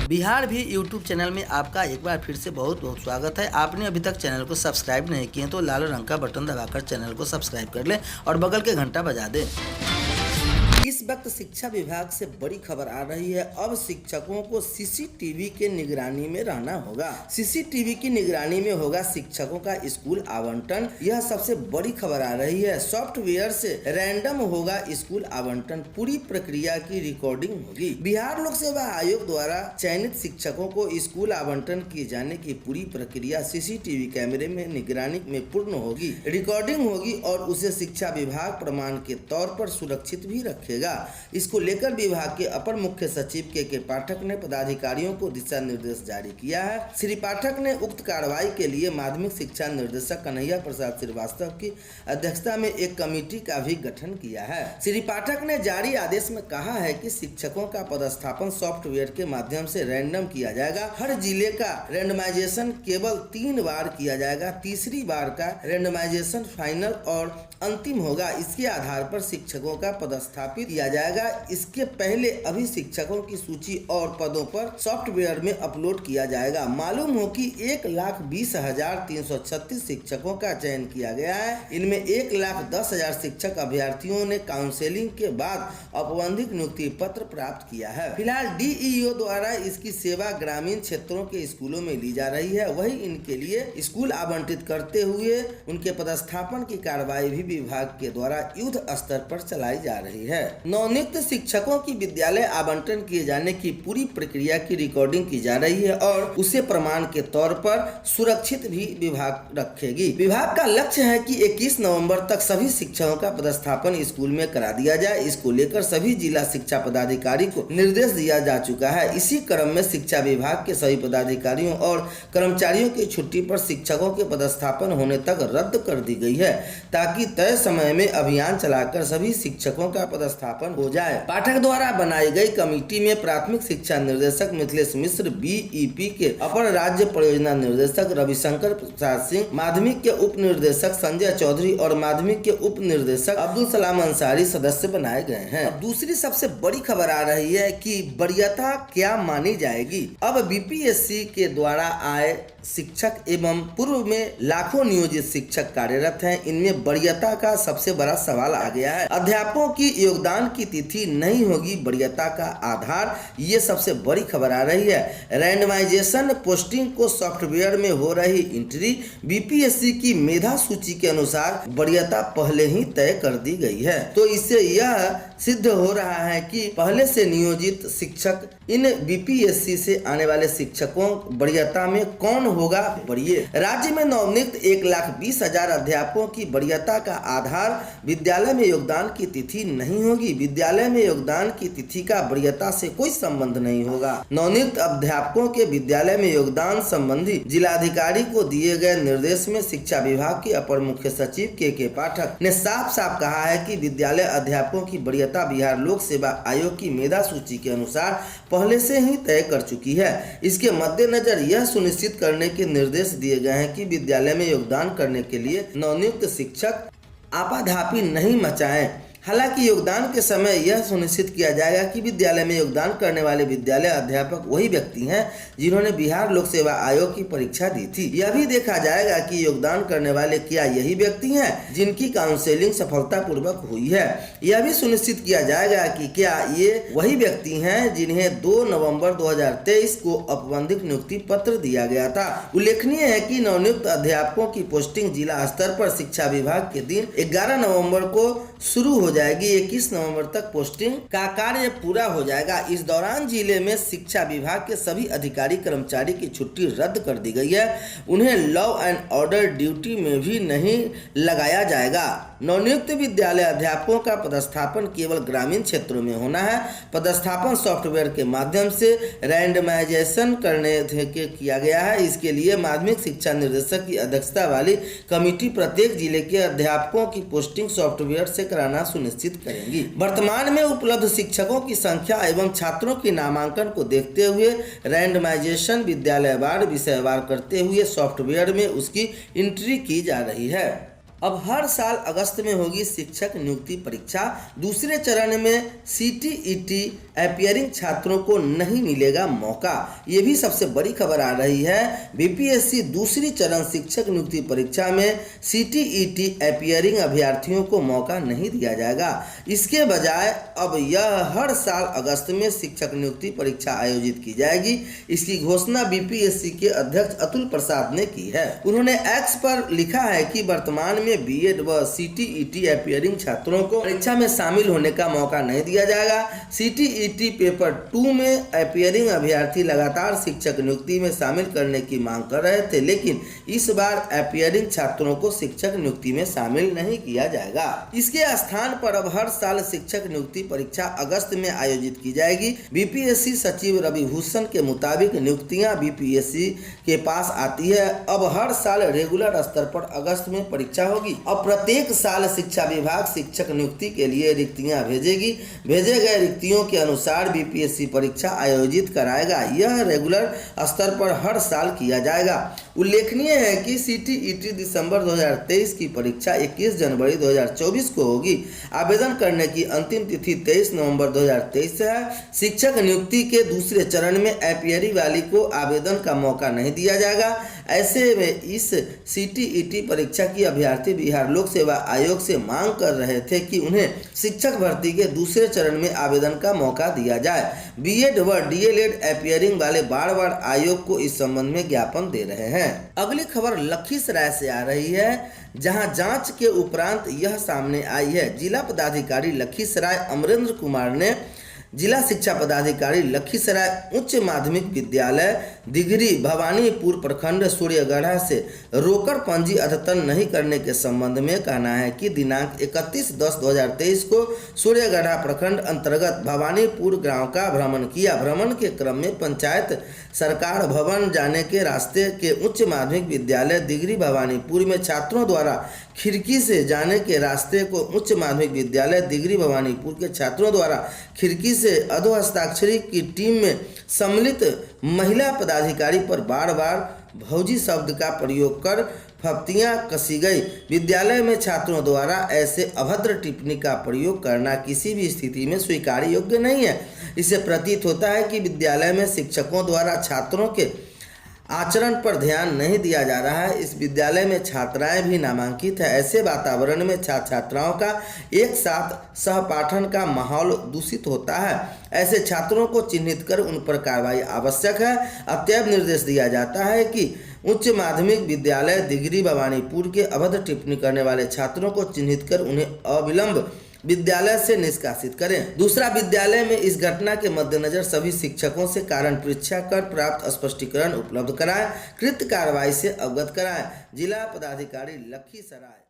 बिहार भी YouTube channel में आपका एक बार फिर से बहुत बहुत स्वागत है। आपने अभी तक चैनल को सब्सक्राइब नहीं किए तो लाल रंग का बटन दबाकर चैनल को सब्सक्राइब कर लें और बगल के घंटा बजा दें। इस वक्त शिक्षा विभाग से बड़ी खबर आ रही है। अब शिक्षकों को सीसीटीवी के निगरानी में रहना होगा। सीसीटीवी की निगरानी में होगा शिक्षकों का स्कूल आवंटन। यह सबसे बड़ी खबर आ रही है। सॉफ्टवेयर से रैंडम होगा स्कूल आवंटन, पूरी प्रक्रिया की रिकॉर्डिंग होगी। बिहार लोक सेवा आयोग द्वारा चयनित शिक्षकों को स्कूल आवंटन किए जाने की पूरी प्रक्रिया सीसीटीवी कैमरे में निगरानी में पूर्ण होगी, रिकॉर्डिंग होगी और उसे शिक्षा विभाग प्रमाण के तौर पर सुरक्षित भी रखेगा। इसको लेकर विभाग के अपर मुख्य सचिव के पाठक ने पदाधिकारियों को दिशा निर्देश जारी किया है। श्री पाठक ने उक्त कार्रवाई के लिए माध्यमिक शिक्षा निर्देशक कन्हैया प्रसाद श्रीवास्तव की अध्यक्षता में एक कमेटी का भी गठन किया है। श्री पाठक ने जारी आदेश में कहा है कि शिक्षकों का पदस्थापन सॉफ्टवेयर के माध्यम से रैंडम किया जाएगा। हर जिले का रैंडमाइजेशन केवल 3 बार किया जाएगा। तीसरी बार का रैंडमाइजेशन फाइनल और अंतिम होगा। इसके आधार पर शिक्षकों का पदस्थापित किया जाएगा। इसके पहले अभी शिक्षकों की सूची और पदों पर सॉफ्टवेयर में अपलोड किया जाएगा। मालूम हो कि 1,20,336 शिक्षकों का चयन किया गया है। इनमें 1,10,000 शिक्षक अभ्यर्थियों ने काउंसलिंग के बाद औपबंधिक नियुक्ति पत्र प्राप्त किया है। फिलहाल डीईओ द्वारा इसकी सेवा ग्रामीण क्षेत्रों के स्कूलों में ली जा रही है। वही इनके लिए स्कूल आवंटित करते हुए उनके पदस्थापन की कार्रवाई भी विभाग के द्वारा युद्ध स्तर पर चलाई जा रही है। नवनियुक्त शिक्षकों की विद्यालय आवंटन किए जाने की पूरी प्रक्रिया की रिकॉर्डिंग की जा रही है और उसे प्रमाण के तौर पर सुरक्षित भी विभाग रखेगी। विभाग का लक्ष्य है कि 21 नवंबर तक सभी शिक्षकों का पदस्थापन स्कूल में करा दिया जाए। इसको लेकर सभी जिला शिक्षा पदाधिकारी को निर्देश दिया जा चुका है। इसी क्रम में शिक्षा विभाग के सभी पदाधिकारियों और कर्मचारियों की छुट्टी पर शिक्षकों के पदस्थापन होने तक रद्द कर दी गई है, ताकि तय समय में अभियान चलाकर सभी शिक्षकों का पदस्थापन हो जाए। पाठक द्वारा बनाई गई कमेटी में प्राथमिक शिक्षा निर्देशक मिथिलेश मिश्र, बीईपी के अपर राज्य परियोजना निर्देशक रविशंकर प्रसाद सिंह, माध्यमिक के उप निर्देशक संजय चौधरी और माध्यमिक के उप निर्देशक अब्दुल सलाम अंसारी सदस्य बनाए गए हैं। अब दूसरी सबसे बड़ी खबर आ रही है कि वरीयता क्या मानी जाएगी। अब बीपीएससी के द्वारा आए शिक्षक एवं पूर्व में लाखों नियोजित शिक्षक कार्यरत हैं। इनमें वरीयता का सबसे बड़ा सवाल आ गया है। अध्यापकों की योगदान की तिथि नहीं होगी वरीयता का आधार, ये सबसे बड़ी खबर आ रही है। रैंडमाइजेशन पोस्टिंग को सॉफ्टवेयर में हो रही एंट्री, बीपीएससी की मेधा सूची के अनुसार वरीयता पहले ही तय कर दी गई है। तो इससे यह सिद्ध हो रहा है कि पहले से नियोजित शिक्षक इन बीपीएससी से आने वाले शिक्षकों वरीयता में कौन होगा वरीय। राज्य में नवनियुक्त 1,20,000 अध्यापकों की वरीयता का आधार विद्यालय में योगदान की तिथि नहीं होगी। विद्यालय में योगदान की तिथि का वरीयता से कोई संबंध नहीं होगा। नवनियुक्त अध्यापकों के विद्यालय में योगदान संबंधी जिलाधिकारी को दिए गए निर्देश में शिक्षा विभाग के अपर मुख्य सचिव के पाठक ने साफ साफ कहा है कि विद्यालय अध्यापकों की वरीयता बिहार लोक सेवा आयोग की मेधा सूची के अनुसार पहले से ही तय कर चुकी है। इसके मद्देनजर यह सुनिश्चित करने के निर्देश दिए गए हैं कि विद्यालय में योगदान करने के लिए नवनियुक्त शिक्षक आपाधापी नहीं मचाएं। हालांकि योगदान के समय यह सुनिश्चित किया जाएगा कि विद्यालय में योगदान करने वाले विद्यालय अध्यापक वही व्यक्ति हैं जिन्होंने बिहार लोक सेवा आयोग की परीक्षा दी थी। यह भी देखा जाएगा कि योगदान करने वाले क्या यही व्यक्ति हैं जिनकी काउंसलिंग सफलतापूर्वक हुई है। यह भी सुनिश्चित किया जाएगा कि क्या ये वही व्यक्ति हैं जिन्हें 2 नवंबर 2023 को औपबंधिक नियुक्ति पत्र दिया गया था। उल्लेखनीय है कि नवनियुक्त अध्यापकों की पोस्टिंग जिला स्तर पर शिक्षा विभाग के दिन 11 नवम्बर को शुरू हो जाएगी। 21 नवंबर तक पोस्टिंग का कार्य पूरा हो जाएगा। इस दौरान जिले में शिक्षा विभाग के सभी अधिकारी कर्मचारी की छुट्टी रद्द कर दी गई है। उन्हें लॉ एंड ऑर्डर ड्यूटी में भी नहीं लगाया जाएगा। नवनियुक्त विद्यालय अध्यापकों का पदस्थापन केवल ग्रामीण क्षेत्रों में होना है। पदस्थापन सॉफ्टवेयर के माध्यम से रैंडमाइजेशन करने के किया गया है। इसके लिए माध्यमिक शिक्षा निर्देशक की अध्यक्षता वाली कमेटी प्रत्येक जिले के अध्यापकों की पोस्टिंग सॉफ्टवेयर से कराना सुनिश्चित करेंगी। वर्तमान में उपलब्ध शिक्षकों की संख्या एवं छात्रों के नामांकन को देखते हुए रैंडमाइजेशन विद्यालयवार विषयवार करते हुए सॉफ्टवेयर में उसकी एंट्री की जा रही है। अब हर साल अगस्त में होगी शिक्षक नियुक्ति परीक्षा। दूसरे चरण में सीटीईटी अपियरिंग छात्रों को नहीं मिलेगा मौका। ये भी सबसे बड़ी खबर आ रही है। बीपीएससी दूसरी चरण शिक्षक नियुक्ति परीक्षा में सीटीईटी अपियरिंग अभ्यर्थियों को मौका नहीं दिया जाएगा। इसके बजाय अब यह हर साल अगस्त में शिक्षक नियुक्ति परीक्षा आयोजित की जाएगी। इसकी घोषणा बीपीएससी के अध्यक्ष अतुल प्रसाद ने की है। उन्होंने एक्स पर लिखा है कि वर्तमान में बीएड व सीटीईटी अपियरिंग छात्रों को परीक्षा में शामिल होने का मौका नहीं दिया जाएगा। सीटीईटी पेपर 2 में अपियरिंग अभ्यर्थी लगातार शिक्षक नियुक्ति में शामिल करने की मांग कर रहे थे, लेकिन इस बार अपियरिंग छात्रों को शिक्षक नियुक्ति में शामिल नहीं किया जाएगा। इसके स्थान पर अब हर साल शिक्षक नियुक्ति परीक्षा अगस्त में आयोजित की जाएगी। बीपीएससी सचिव रवि भूषण के मुताबिक नियुक्तियां बीपीएससी के पास आती है। अब हर साल रेगुलर स्तर पर अगस्त में परीक्षा होगी। अब प्रत्येक साल शिक्षा विभाग शिक्षक नियुक्ति के लिए रिक्तियां भेजेगी। भेजे गए रिक्तियों के अनुसार बीपीएससी परीक्षा आयोजित कराएगा। यह रेगुलर स्तर पर हर साल किया जाएगा। उल्लेखनीय है कि सीटीईटी दिसंबर 2023 की परीक्षा 21 जनवरी 2024 को होगी। आवेदन करने की अंतिम तिथि 23 नवंबर 2023 है। शिक्षक नियुक्ति के दूसरे चरण में अपियरी वाली को आवेदन का मौका नहीं दिया जाएगा। ऐसे में इस सीटीईटी परीक्षा की अभ्यर्थी बिहार लोक सेवा आयोग से मांग कर रहे थे कि उन्हें शिक्षक भर्ती के दूसरे चरण में आवेदन का मौका दिया जाए। बीएड व डीएलएड अपियरिंग वाले बार बार आयोग को इस संबंध में ज्ञापन दे रहे हैं। अगली खबर लखीसराय से आ रही है, जहां जांच के उपरांत यह सामने आई है। जिला पदाधिकारी लखीसराय अमरेंद्र कुमार ने जिला शिक्षा पदाधिकारी लखीसराय उच्च माध्यमिक विद्यालय दिघरी भवानीपुर प्रखंड सूर्यगढ़ा से रोकर पंजी अद्यतन नहीं करने के संबंध में कहना है कि दिनांक 31/10/2023 को सूर्यगढ़ा प्रखंड अंतर्गत भवानीपुर गांव का भ्रमण किया। भ्रमण के क्रम में पंचायत सरकार भवन जाने के रास्ते के उच्च माध्यमिक विद्यालय दिघरी भवानीपुर में छात्रों द्वारा खिड़की से जाने के रास्ते को उच्च माध्यमिक विद्यालय दिघरी भवानीपुर के छात्रों द्वारा खिड़की से अधोहस्ताक्षरी की टीम में सम्मिलित महिला पदाधिकारी पर बार बार भौजी शब्द का प्रयोग कर फप्तियां कसी गई। विद्यालय में छात्रों द्वारा ऐसे अभद्र टिप्पणी का प्रयोग करना किसी भी स्थिति में स्वीकार्य योग्य नहीं है। इससे प्रतीत होता है कि विद्यालय में शिक्षकों द्वारा छात्रों के आचरण पर ध्यान नहीं दिया जा रहा है। इस विद्यालय में छात्राएं भी नामांकित है। ऐसे वातावरण में छात्र छात्राओं का एक साथ सहपाठन का माहौल दूषित होता है। ऐसे छात्रों को चिन्हित कर उन पर कार्रवाई आवश्यक है। अतएव निर्देश दिया जाता है कि उच्च माध्यमिक विद्यालय दिघरी भवानीपुर के अभद्र टिप्पणी करने वाले छात्रों को चिन्हित कर उन्हें अविलंब विद्यालय से निष्कासित करें। दूसरा, विद्यालय में इस घटना के मद्देनजर सभी शिक्षकों से कारण परीक्षा कर प्राप्त स्पष्टीकरण उपलब्ध कराएं, कृत कार्रवाई से अवगत कराएं। जिला पदाधिकारी लखीसराय।